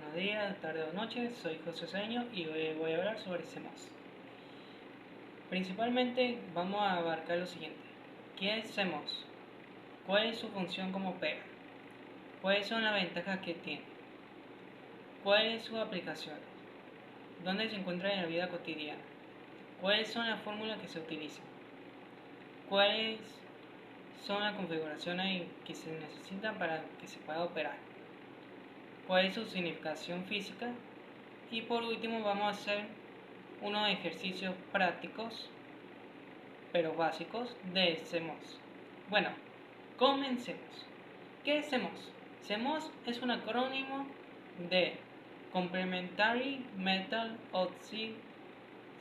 buenos días, tarde o noche, soy José Seño y hoy voy a hablar sobre CMOS. Principalmente vamos a abarcar lo siguiente: ¿qué es CMOS? ¿Cuál es su función como opera? ¿Cuáles son las ventajas que tiene? ¿Cuáles son sus aplicaciones? ¿Dónde se encuentra en la vida cotidiana? ¿Cuáles son las fórmulas que se utilizan? ¿Cuáles son las configuraciones que se necesitan para que se pueda operar? ¿Cuál es su significación física? Y por último vamos a hacer unos ejercicios prácticos pero básicos de CMOS. Bueno, comencemos. ¿Qué es CMOS? CMOS es un acrónimo de Complementary Metal Oxide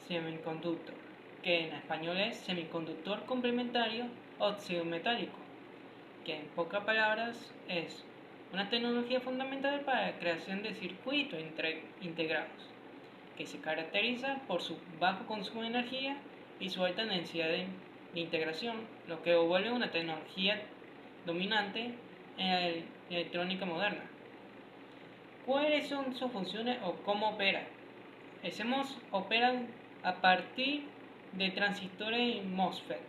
Semiconductor, que en español es semiconductor complementario óxido metálico, que en pocas palabras es una tecnología fundamental para la creación de circuitos integrados, que se caracteriza por su bajo consumo de energía y su alta densidad de integración, lo que lo vuelve una tecnología dominante en la electrónica moderna. ¿Cuáles son sus funciones o cómo opera? El CMOS opera a partir de transistores MOSFET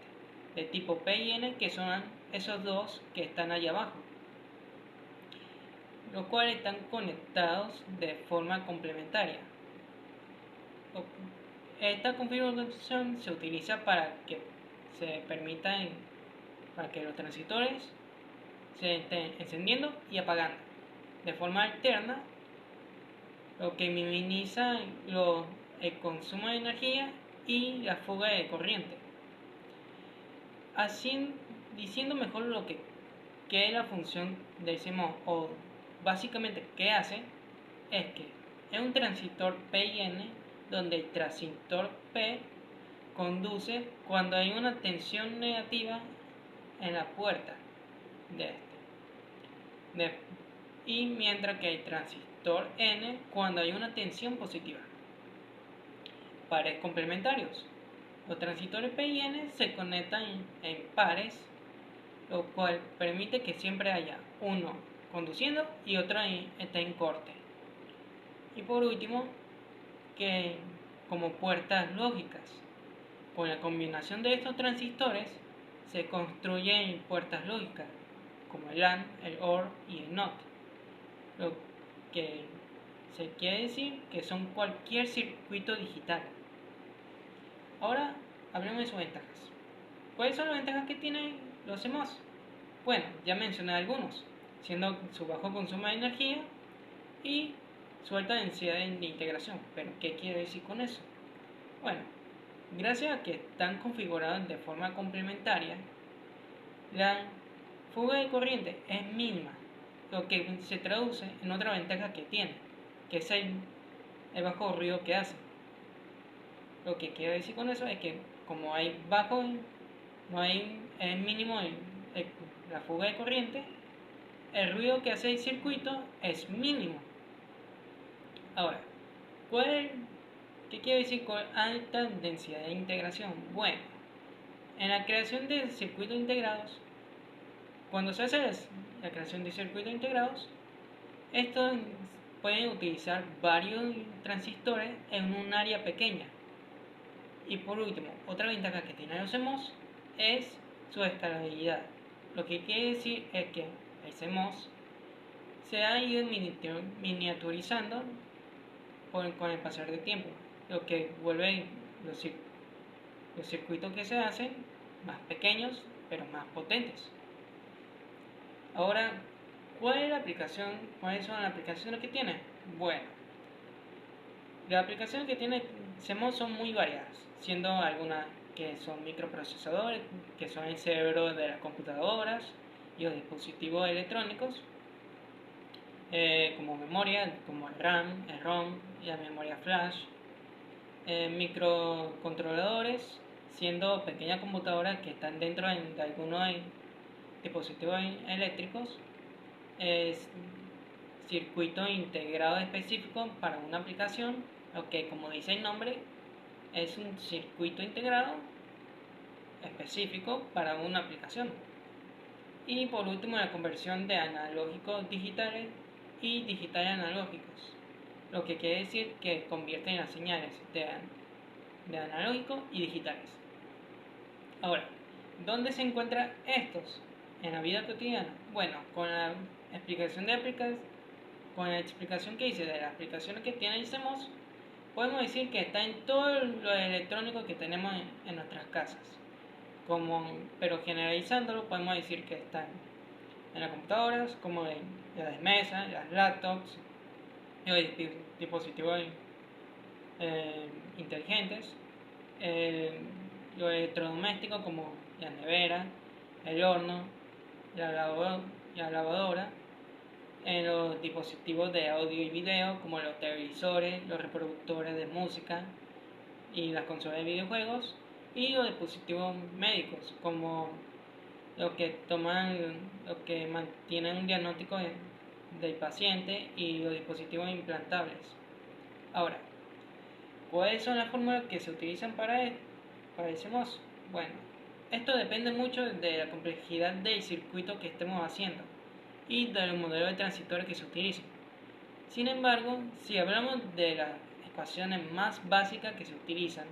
de tipo P y N, que son esos dos que están allá abajo, los cuales están conectados de forma complementaria. Esta configuración se utiliza para que se permita para que los transistores se estén encendiendo y apagando de forma alterna, lo que minimiza el consumo de energía y la fuga de corriente. Así, diciendo mejor lo que es la función del CMOS, o básicamente qué hace, es que es un transistor P y N donde el transistor P conduce cuando hay una tensión negativa en la puerta de y mientras que el transistor N cuando hay una tensión positiva. Pares complementarios. Los transistores P y N se conectan en pares, lo cual permite que siempre haya uno conduciendo y otro está en corte. Y por último, que como puertas lógicas, con la combinación de estos transistores se construyen puertas lógicas como el AND, el OR y el NOT, lo que se quiere decir que son cualquier circuito digital. Ahora hablemos de sus ventajas. ¿Cuáles son las ventajas que tienen los CMOS? Bueno, ya mencioné algunos, siendo su bajo consumo de energía y su alta densidad de integración. ¿Pero qué quiere decir con eso? Bueno, gracias a que están configurados de forma complementaria, la fuga de corriente es mínima, lo que se traduce en otra ventaja que tiene, que es el bajo ruido que hace. Lo que quiero decir con eso es que como hay bajo, no hay mínimo la fuga de corriente, el ruido que hace el circuito es mínimo. Ahora, ¿qué quiere decir con alta densidad de integración? Bueno, en la creación de circuitos integrados, cuando se hace la creación de circuitos integrados, estos pueden utilizar varios transistores en un área pequeña. Y por último, otra ventaja que tiene los CMOS es su escalabilidad. Lo que quiere decir es que el CMOS se ha ido miniaturizando con el pasar del tiempo, lo que vuelve los circuitos que se hacen más pequeños pero más potentes. Ahora, ¿cuáles son las aplicaciones que tiene? Bueno, las aplicaciones que tiene CMOS son muy variadas, siendo algunas que son microprocesadores, que son el cerebro de las computadoras y los dispositivos electrónicos, como memoria, como el RAM, el ROM y la memoria flash, microcontroladores, siendo pequeñas computadoras que están dentro de algunos dispositivos eléctricos, circuito integrado específico para una aplicación, que como dice el nombre, es un circuito integrado específico para una aplicación. Y por último, la conversión de analógicos digitales y digitales analógicos, lo que quiere decir que convierten las señales de analógico y digitales. Ahora, ¿dónde se encuentran estos en la vida cotidiana? Bueno, con la explicación que hice de las aplicaciones que tiene el CMOS, podemos decir que está en todo lo electrónico que tenemos en nuestras casas. Pero generalizándolo, podemos decir que está en las computadoras, como en las mesas, las laptops, los dispositivos inteligentes, los electrodomésticos como la nevera, el horno, la lavadora, en los dispositivos de audio y video como los televisores, los reproductores de música y las consolas de videojuegos, y los dispositivos médicos como los que mantienen un diagnóstico del paciente, y los dispositivos implantables. Ahora, ¿cuáles son las fórmulas que se utilizan para ese MOS? Bueno, esto depende mucho de la complejidad del circuito que estemos haciendo y del modelo de transistores que se utilicen. Sin embargo, si hablamos de las ecuaciones más básicas que se utilizan,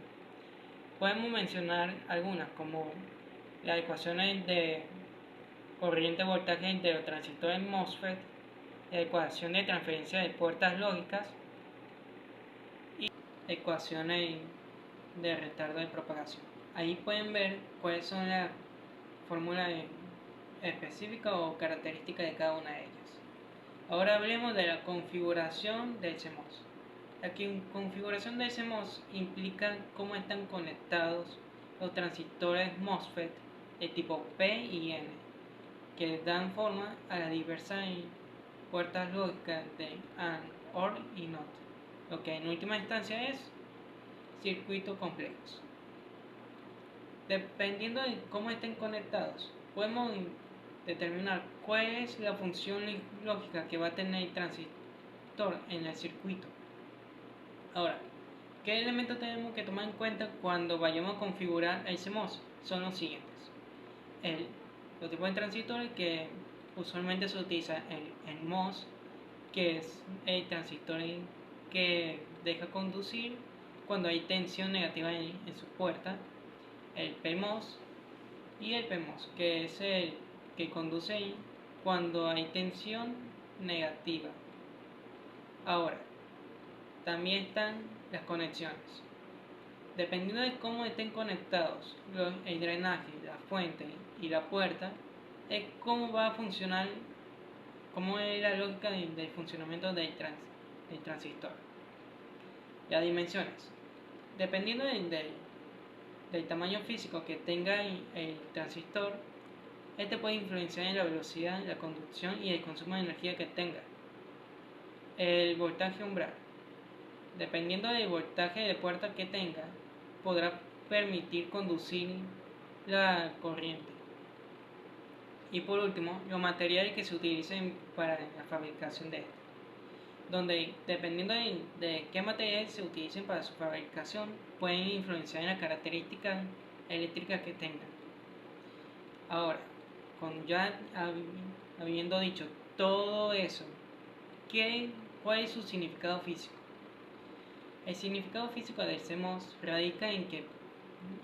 podemos mencionar algunas como las ecuaciones de corriente voltaje entre los transistores MOSFET, la ecuación de transferencia de puertas lógicas y ecuaciones de retardo de propagación. Ahí pueden ver cuáles son las fórmulas específicas o características de cada una de ellas. Ahora hablemos de la configuración del CMOS. La configuración del CMOS implica cómo están conectados los transistores MOSFET de tipo P y N, que dan forma a las diversas puertas lógicas de AND, OR y NOT, lo que en última instancia es circuitos complejos. Dependiendo de cómo estén conectados, podemos determinar cuál es la función lógica que va a tener el transistor en el circuito. Ahora, ¿qué elementos tenemos que tomar en cuenta cuando vayamos a configurar el CMOS? Son los siguientes. Los tipos de transistores que usualmente se utiliza el MOS, que es el transistor que deja conducir cuando hay tensión negativa en su puerta, el PMOS, y el PMOS, que es el que conduce cuando hay tensión negativa. Ahora, también están las conexiones. Dependiendo de cómo estén conectados el drenaje, la fuente y la puerta, es cómo va a funcionar, cómo es la lógica del funcionamiento del transistor. Las dimensiones. Dependiendo del tamaño físico que tenga el transistor, este puede influenciar en la velocidad, la conducción y el consumo de energía que tenga. El voltaje umbral. Dependiendo del voltaje de puerta que tenga, podrá permitir conducir la corriente. Y por último, los materiales que se utilicen para la fabricación de esto, donde dependiendo de qué materiales se utilicen para su fabricación, pueden influenciar en las características eléctricas que tengan. Ahora, habiendo dicho todo eso, ¿cuál es su significado físico? El significado físico del CMOS radica en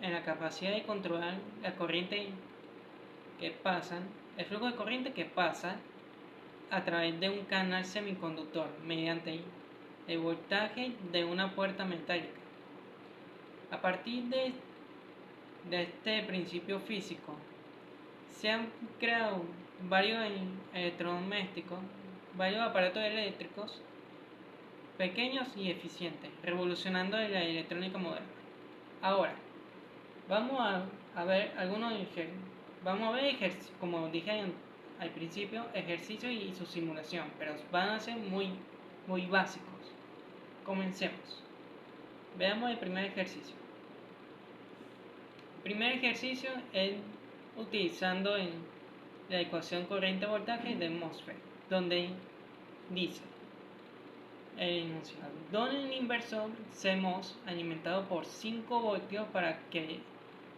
la capacidad de controlar la corriente que pasa, el flujo de corriente que pasa a través de un canal semiconductor mediante el voltaje de una puerta metálica. A partir de este principio físico, se han creado varios electrodomésticos, varios aparatos eléctricos pequeños y eficientes, revolucionando la electrónica moderna. Ahora, vamos a ver algunos ejercicios. Vamos a ver, como dije al principio, ejercicios y su simulación, pero van a ser muy básicos. Comencemos. Veamos el primer ejercicio. El primer ejercicio es utilizando la ecuación corriente-voltaje de MOSFET, donde dice el enunciado: don el inversor CMOS alimentado por 5 voltios para que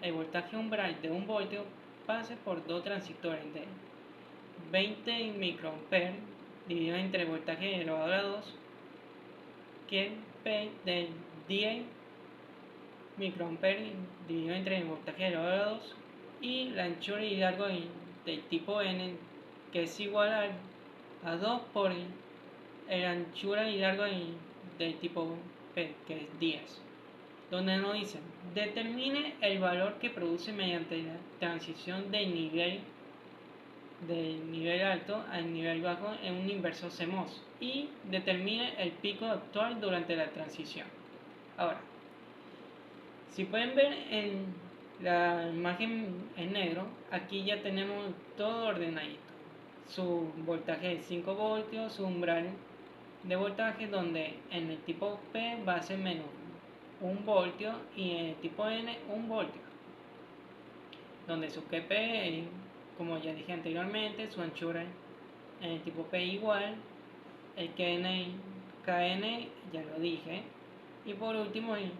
el voltaje umbral de 1 voltio pase por 2 transistores de 20 microamperes dividido entre el voltaje elevado a 2 que P del 10 microamperes dividido entre el voltaje elevado a 2 y la anchura y largo del tipo N, que es igual a 2 por el anchura y largo del tipo P, que es 10, donde nos dicen determine el valor que produce mediante la transición del nivel alto al nivel bajo en un inversor CMOS y determine el pico actual durante la transición. Ahora, si pueden ver en la imagen en negro, aquí ya tenemos todo ordenadito. Su voltaje es 5 voltios, su umbral de voltaje donde en el tipo P va a ser menos 1 voltio y en el tipo N 1 voltio. Donde su KP, como ya dije anteriormente, su anchura en el tipo P igual, el KN ya lo dije, y por último el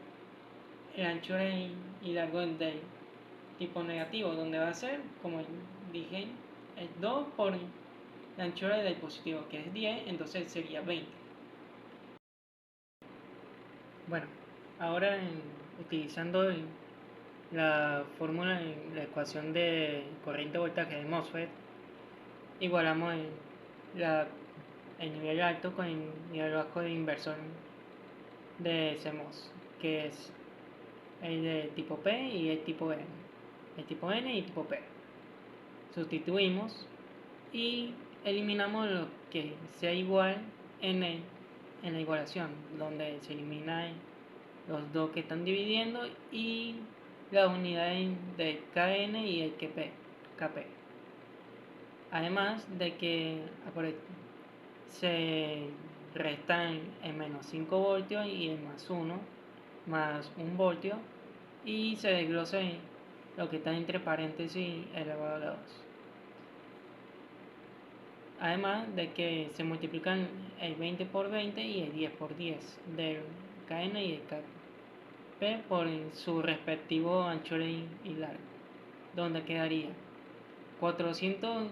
anchura y largo del tipo negativo, donde va a ser, como dije, el 2 por la anchura del positivo, que es 10, entonces sería 20. Bueno, ahora utilizando la fórmula en la ecuación de corriente voltaje de MOSFET, igualamos el nivel alto con el nivel bajo de inversor de CMOS, que es el de tipo P y el tipo N. El tipo N y el tipo P. Sustituimos y eliminamos lo que sea igual en la igualación, donde se eliminan los dos que están dividiendo y las unidades de KN y el KP. Además de que se restan el menos 5 voltios y el más 1 más 1 voltio y se desglosa lo que está entre paréntesis elevado a la 2. Además de que se multiplican el 20 por 20 y el 10 por 10 del KN y el KP por su respectivo anchura y largo, donde quedaría 400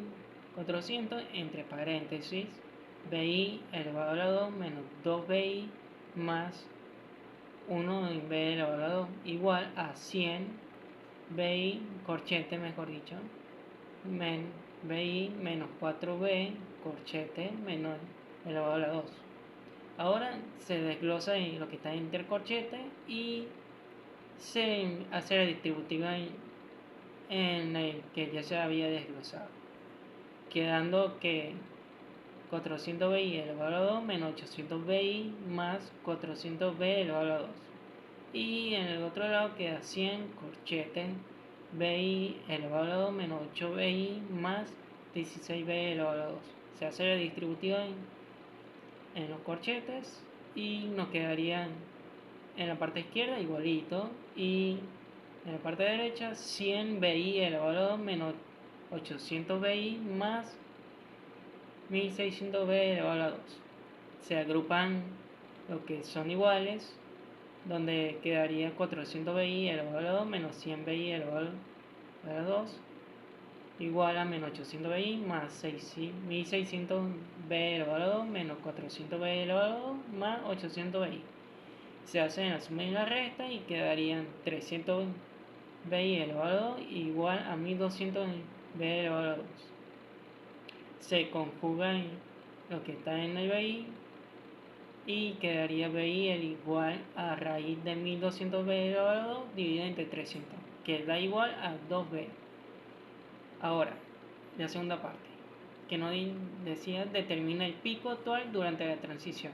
entre paréntesis BI elevado a la 2 menos 2BI más 1 en B elevado a la 2 igual a 100 BI corchete, mejor dicho, BI menos 4B corchete menos elevado a la 2. Ahora se desglosa en lo que está entre corchete y se hace la distributiva en el que ya se había desglosado, quedando que 400BI elevado a la 2 menos 800BI más 400B elevado a la 2. Y en el otro lado queda 100 corchete BI elevado a la 2 menos 8BI más 16B elevado a la 2. Se hace la distributiva en los corchetes y nos quedarían en la parte izquierda igualito y en la parte derecha 100 BI elevado a la 2 menos 800 BI más 1600B elevado a la 2. Se agrupan lo que son iguales, donde quedaría 400 BI elevado a la 2 menos 100 BI elevado a la 2 igual a menos 800 BI más 1600 B elevado a la 2 menos 400 B elevado a la 2 más 800 BI. Se hacen la suma y la resta y quedarían 300 BI elevado a la 2 igual a 1200 B elevado a la 2. Se conjuga lo que está en el BI y quedaría BI el igual a raíz de 1200 B elevado a la 2 dividido entre 300, que da igual a 2B. Ahora, la segunda parte, que nos decía determina el pico actual durante la transición.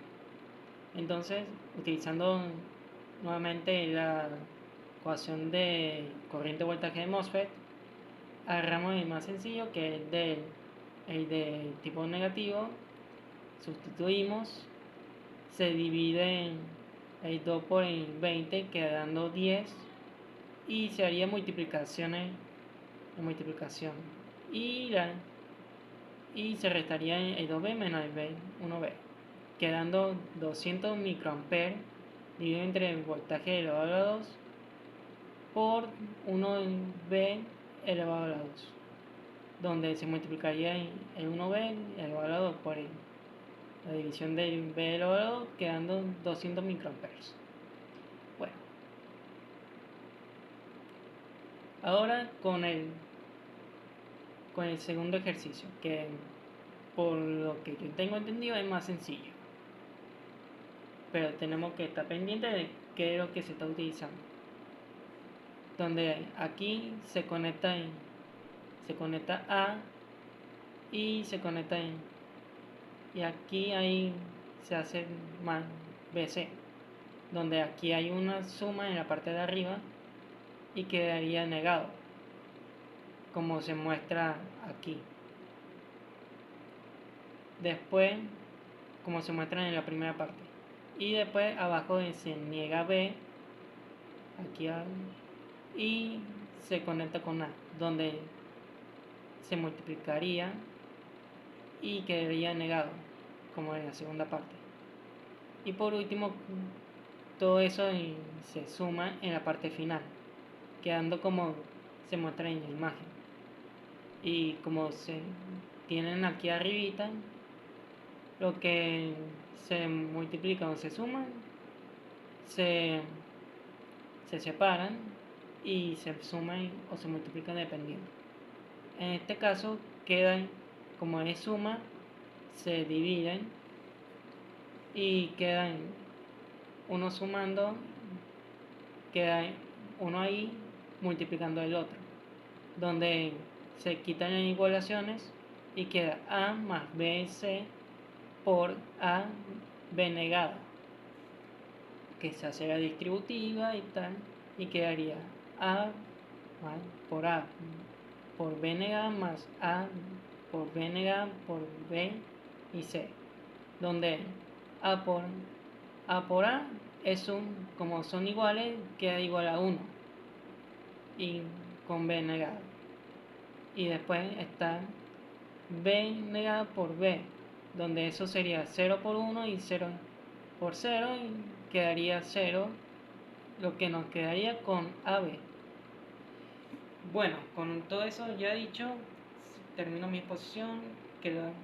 Entonces, utilizando nuevamente la ecuación de corriente voltaje de MOSFET, agarramos el más sencillo, que es el de tipo negativo, sustituimos, se divide en el 2 por el 20 quedando 10 y se haría multiplicación y se restaría el 2B menos el 1B quedando 200 microamperes dividido entre el voltaje elevado a la 2 por 1B elevado a la 2, donde se multiplicaría el 1B elevado a la 2 por el la división del B del oro quedando 200 microamperes. Bueno, ahora con el segundo ejercicio, que por lo que yo tengo entendido es más sencillo, pero tenemos que estar pendientes de qué es lo que se está utilizando. Donde aquí se conecta A y se conecta y aquí se hace más BC, donde aquí hay una suma en la parte de arriba y quedaría negado, como se muestra aquí. Después, como se muestra en la primera parte, y después abajo se niega B aquí y se conecta con A, donde se multiplicaría y quedaría negado, como en la segunda parte. Y por último, todo eso se suma en la parte final, quedando como se muestra en la imagen. Y como se tienen aquí arribita, lo que se multiplica o se suman, se separan y se suman o se multiplican dependiendo. En este caso quedan, como es suma, se dividen y quedan uno sumando, queda uno ahí multiplicando el otro, donde se quitan las igualaciones y queda A más BC por A B negada, que se hace la distributiva y tal, y quedaría A por A por B negada más A por B negada por B y C, donde A por A es como son iguales, queda igual a 1 y con B negada. Y después está B negada por B, donde eso sería 0 por 1 y 0 por 0 y quedaría 0, lo que nos quedaría con AB. Bueno, con todo eso ya dicho, termino mi exposición,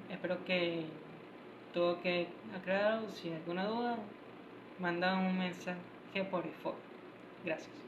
espero que todo quede aclarado. Si hay alguna duda, manda un mensaje por el foro. Gracias.